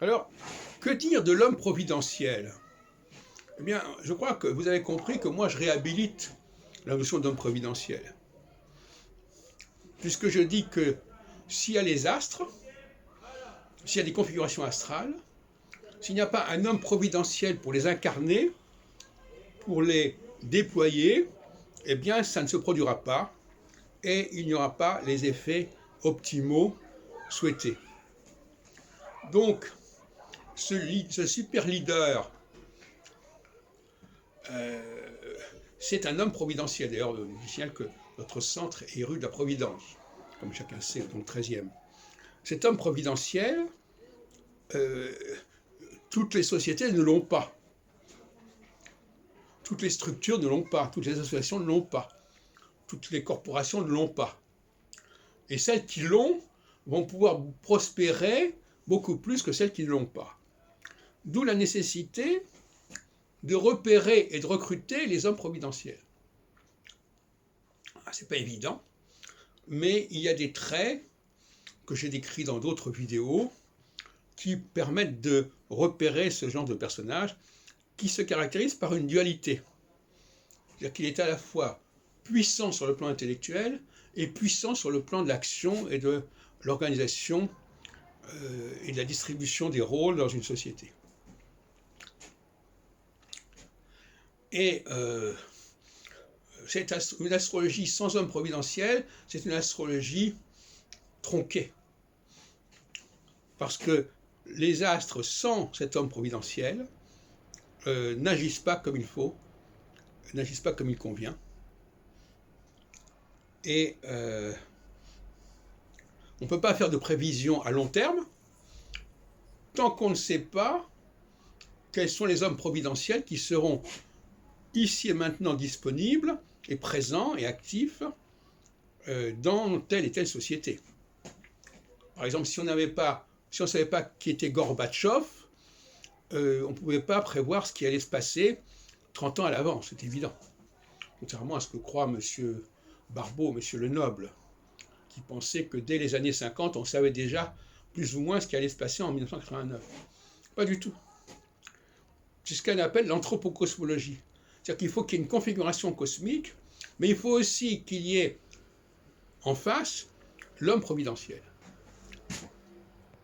Alors, que dire de l'homme providentiel? Eh bien, je crois que vous avez compris que moi, je réhabilite la notion d'homme providentiel. Puisque je dis que s'il y a les astres, s'il y a des configurations astrales, s'il n'y a pas un homme providentiel pour les incarner, pour les déployer, eh bien, ça ne se produira pas et il n'y aura pas les effets optimaux souhaités. Donc, ce super leader, c'est un homme providentiel. D'ailleurs, je signale que notre centre est rue de la Providence, comme chacun sait, donc 13e. Cet homme providentiel, toutes les sociétés ne l'ont pas. Toutes les structures ne l'ont pas. Toutes les associations ne l'ont pas. Toutes les corporations ne l'ont pas. Et celles qui l'ont vont pouvoir prospérer beaucoup plus que celles qui ne l'ont pas. D'où la nécessité de repérer et de recruter les hommes providentiels. C'est pas évident, mais il y a des traits que j'ai décrits dans d'autres vidéos qui permettent de repérer ce genre de personnage qui se caractérise par une dualité. C'est-à-dire qu'il est à la fois puissant sur le plan intellectuel et puissant sur le plan de l'action et de l'organisation et de la distribution des rôles dans une société. Et une astrologie sans homme providentiel, c'est une astrologie tronquée. Parce que les astres sans cet homme providentiel n'agissent pas comme il faut, n'agissent pas comme il convient. Et on ne peut pas faire de prévision à long terme tant qu'on ne sait pas quels sont les hommes providentiels qui seront ici et maintenant disponibles et présents et actifs dans telle et telle société. Par exemple, si on ne savait pas qui était Gorbatchev, on ne pouvait pas prévoir ce qui allait se passer 30 ans à l'avance, c'est évident. Contrairement à ce que croit M. Barbeau, M. Lenoble, qui pensait que dès les années 50, on savait déjà plus ou moins ce qui allait se passer en 1989. Pas du tout. C'est ce qu'on appelle l'anthropocosmologie. C'est-à-dire qu'il faut qu'il y ait une configuration cosmique, mais il faut aussi qu'il y ait en face l'homme providentiel.